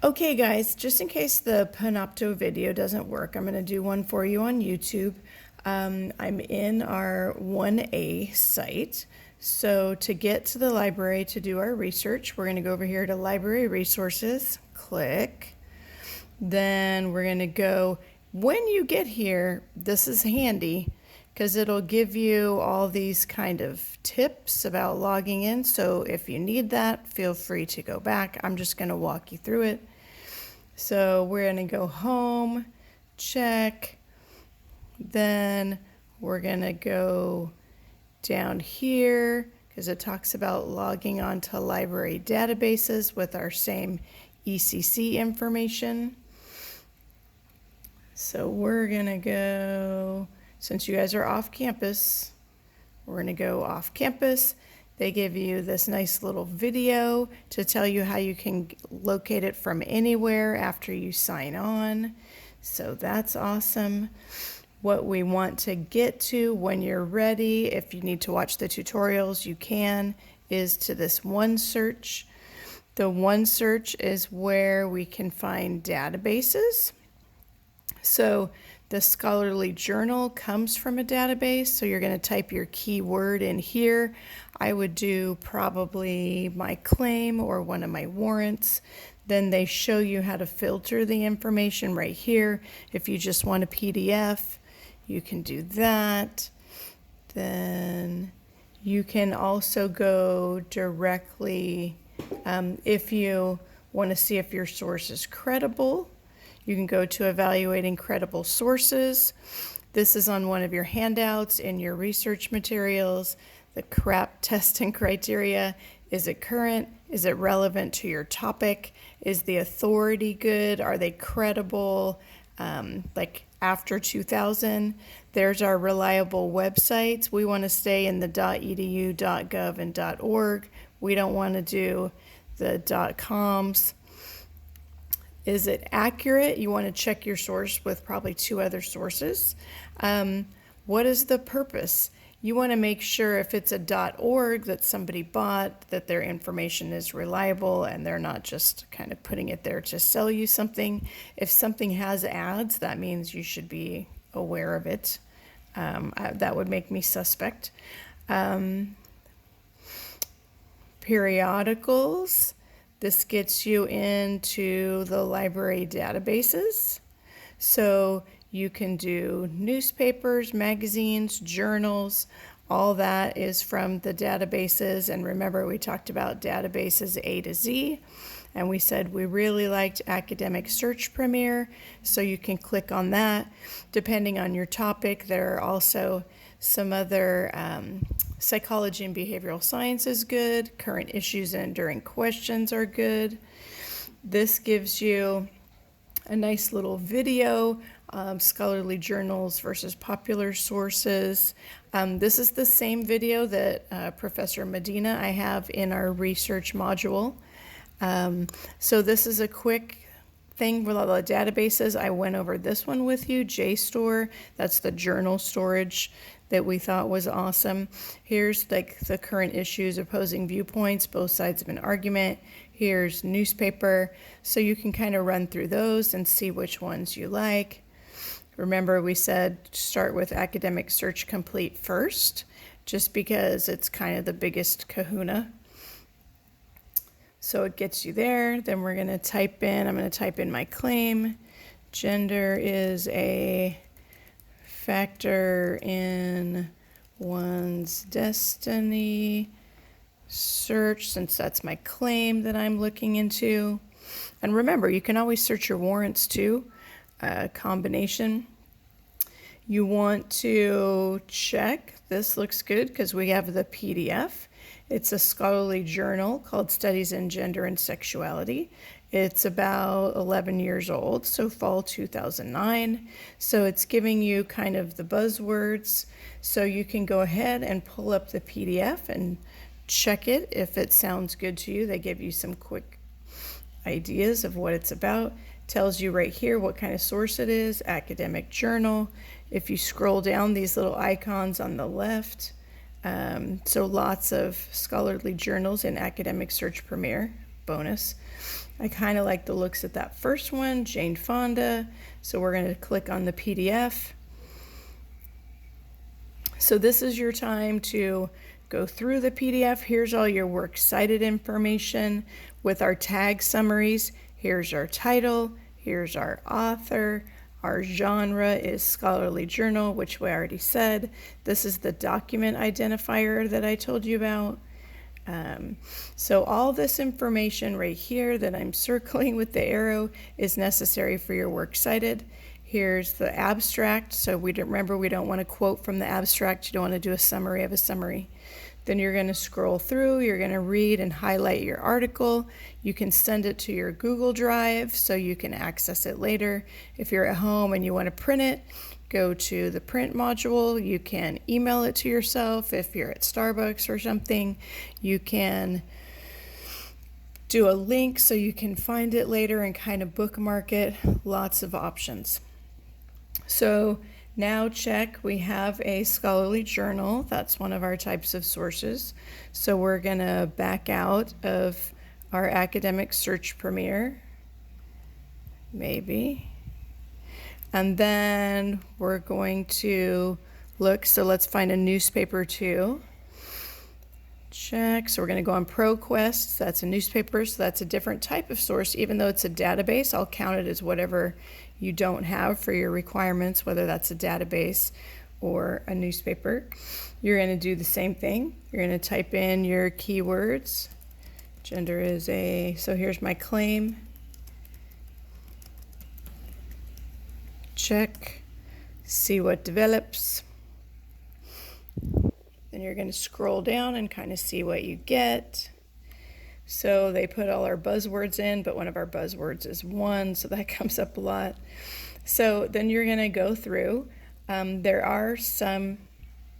Okay guys, just in case the Panopto video doesn't work, I'm going to do one for you on YouTube. I'm in our 1A site. So to get to the library to do our research, we're going to go over here to Library Resources, click. Then we're going to go, when you get here, this is handy because it'll give you all these kind of tips about logging in. So if you need that, feel free to go back. I'm just going to walk you through it. So we're going to go home, check, then we're going to go down here because it talks about logging onto library databases with our same ECC information. So we're going to go, since you guys are off campus, we're going to go off campus. They give you this nice little video to tell you how you can locate it from anywhere after you sign on. So that's awesome. What we want to get to when you're ready, if you need to watch the tutorials, you can, is to this OneSearch. The OneSearch is where we can find databases. So the scholarly journal comes from a database, so you're going to type your keyword in here. I would do probably my claim or one of my warrants. Then they show you how to filter the information right here. If you just want a PDF, you can do that. Then you can also go directly, if you want to see if your source is credible, you can go to evaluating credible sources. This is on one of your handouts in your research materials. The CRAP testing criteria. Is it current? Is it relevant to your topic? Is the authority good? Are they credible? Like after 2000, there's our reliable websites. We want to stay in the .edu, .gov, and .org. We don't want to do the .coms. Is it accurate? You want to check your source with probably two other sources. What is the purpose? You want to make sure if it's a .org that somebody bought, that their information is reliable and they're not just kind of putting it there to sell you something. If something has ads, that means you should be aware of it. That would make me suspect. Periodicals. This gets you into the library databases. So you can do newspapers, magazines, journals, all that is from the databases. And remember, we talked about databases A to Z, and we said we really liked Academic Search Premier, so you can click on that. Depending on your topic, there are also some other psychology and behavioral science is good. Current issues and enduring questions are good. This gives you a nice little video, scholarly journals versus popular sources. This is the same video that Professor Medina I have in our research module. So this is a quick thing with all the databases. I went over this one with you, JSTOR. That's the journal storage that we thought was awesome. Here's like the current issues, opposing viewpoints, both sides of an argument. Here's newspaper. So you can kind of run through those and see which ones you like. Remember, we said start with Academic Search Complete first, just because it's kind of the biggest kahuna. So it gets you there. Then we're going to type in, I'm going to type in my claim. Gender is a factor in one's destiny. Search, since that's my claim that I'm looking into. And remember, you can always search your warrants too, combination. You want to check, this looks good because we have the PDF. It's a scholarly journal called Studies in Gender and Sexuality. It's about 11 years old, so fall 2009. So it's giving you kind of the buzzwords. So you can go ahead and pull up the PDF and check it if it sounds good to you. They give you some quick ideas of what it's about. Tells you right here what kind of source it is, academic journal. If you scroll down, these little icons on the left, so lots of scholarly journals in Academic Search Premier. bonus. I kind of like the looks of that first one, Jane Fonda. So we're going to click on the PDF. So this is your time to go through the PDF. Here's all your works cited information with our tag summaries. Here's our title. Here's our author. Our genre is scholarly journal, which we already said. This is the document identifier that I told you about. So all this information right here that I'm circling with the arrow is necessary for your works cited. Here's the abstract. So we don't want to quote from the abstract. You don't want to do a summary of a summary. Then you're going to scroll through, you're going to read and highlight your article. You can send it to your Google Drive so you can access it later. If you're at home and you want to print it, go to the print module. You can email it to yourself. If you're at Starbucks or something, you can do a link so you can find it later and kind of bookmark it. Lots of options. So now check, we have a scholarly journal. That's one of our types of sources. So we're going to back out of our academic search Premier, maybe. And then we're going to look, so let's find a newspaper too. Check, so we're going to go on ProQuest. That's a newspaper, so that's a different type of source. Even though it's a database, I'll count it as whatever you don't have for your requirements, whether that's a database or a newspaper. You're going to do the same thing. You're going to type in your keywords. Gender is so here's my claim. Check, see what develops. Then you're going to scroll down and kind of see what you get. So they put all our buzzwords in, but one of our buzzwords is one, so that comes up a lot. So then you're going to go through. There are some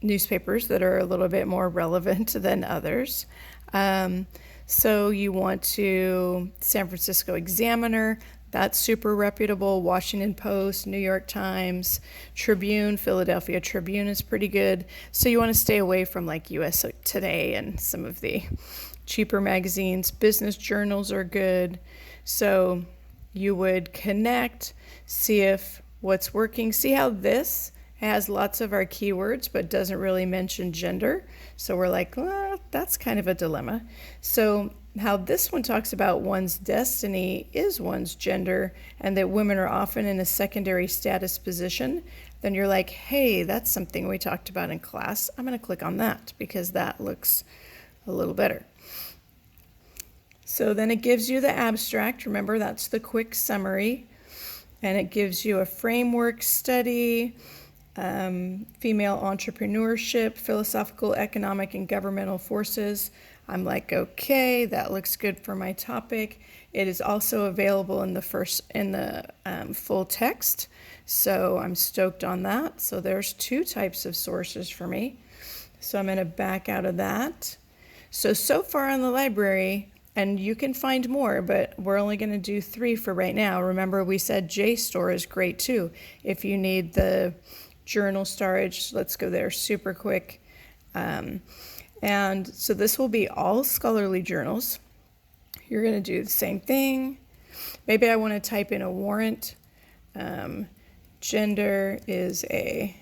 newspapers that are a little bit more relevant than others. So you want to San Francisco Examiner, that's super reputable. Washington Post, New York Times, Tribune, Philadelphia Tribune is pretty good. So you want to stay away from like USA Today and some of the cheaper magazines. Business journals are good. So you would connect, see if what's working. See how this has lots of our keywords but doesn't really mention gender. So we're like, well, that's kind of a dilemma. So how this one talks about one's destiny is one's gender and that women are often in a secondary status position, then you're like, hey, that's something we talked about in class. I'm going to click on that because that looks a little better. So then it gives you the abstract. Remember, that's the quick summary. And it gives you a framework study, female entrepreneurship, philosophical, economic, and governmental forces. I'm like, okay, that looks good for my topic. It is also available in the full text, so I'm stoked on that. So there's two types of sources for me. So I'm going to back out of that. So far on the library, and you can find more, but we're only going to do 3 for right now. Remember, we said JSTOR is great too. If you need the journal storage, let's go there super quick. And so this will be all scholarly journals. You're going to do the same thing. Maybe I want to type in a warrant. Gender is a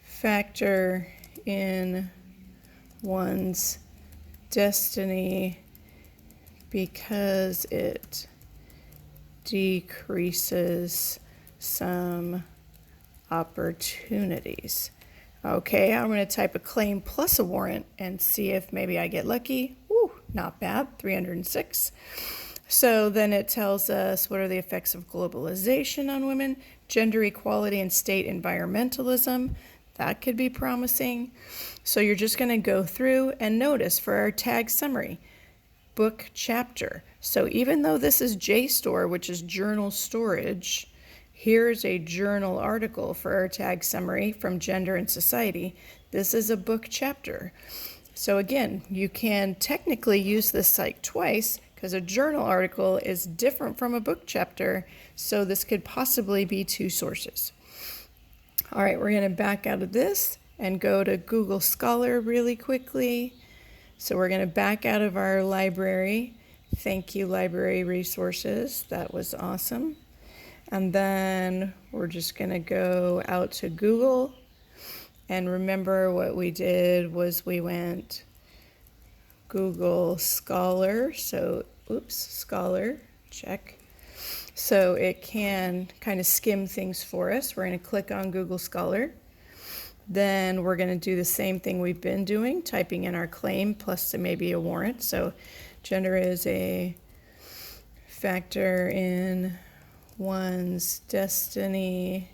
factor in one's destiny because it decreases some opportunities. Okay, I'm going to type a claim plus a warrant and see if maybe I get lucky. Woo, not bad, 306. So then it tells us what are the effects of globalization on women, gender equality and state environmentalism. That could be promising. So you're just going to go through and notice for our tag summary, book chapter. So even though this is JSTOR, which is journal storage, here's a journal article for our tag summary from Gender and Society. This is a book chapter. So again, you can technically use this site twice because a journal article is different from a book chapter. So this could possibly be 2 sources. All right, we're going to back out of this and go to Google Scholar really quickly. So we're going to back out of our library, Thank you, Library Resources. That was awesome. And then we're just going to go out to Google. And remember what we did was we went Google Scholar. So, Scholar, check. So it can kind of skim things for us. We're going to click on Google Scholar. Then we're going to do the same thing we've been doing, typing in our claim plus maybe a warrant. So gender is a factor in one's destiny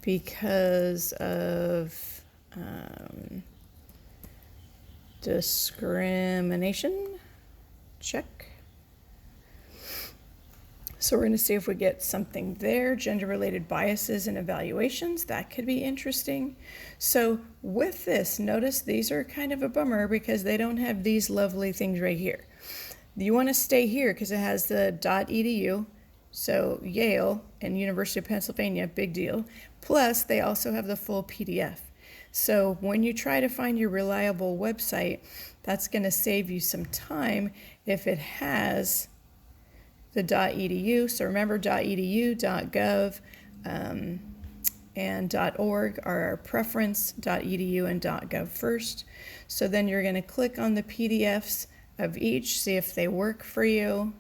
because of discrimination. Check. So we're going to see if we get something there. Gender-related biases and evaluations. That could be interesting. So with this, notice these are kind of a bummer because they don't have these lovely things right here. You want to stay here because it has the .edu. So Yale and University of Pennsylvania, big deal. Plus, they also have the full PDF. So when you try to find your reliable website, that's going to save you some time if it has the .edu. So remember, .edu, .gov, and .org are our preference, .edu and .gov first. So then you're going to click on the PDFs of each, see if they work for you.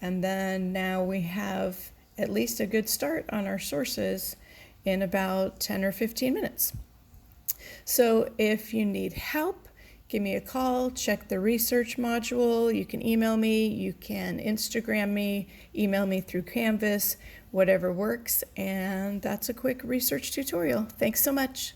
And then now we have at least a good start on our sources in about 10 or 15 minutes. So if you need help, give me a call, check the research module. You can email me, you can Instagram me, email me through Canvas, whatever works. And that's a quick research tutorial. Thanks so much.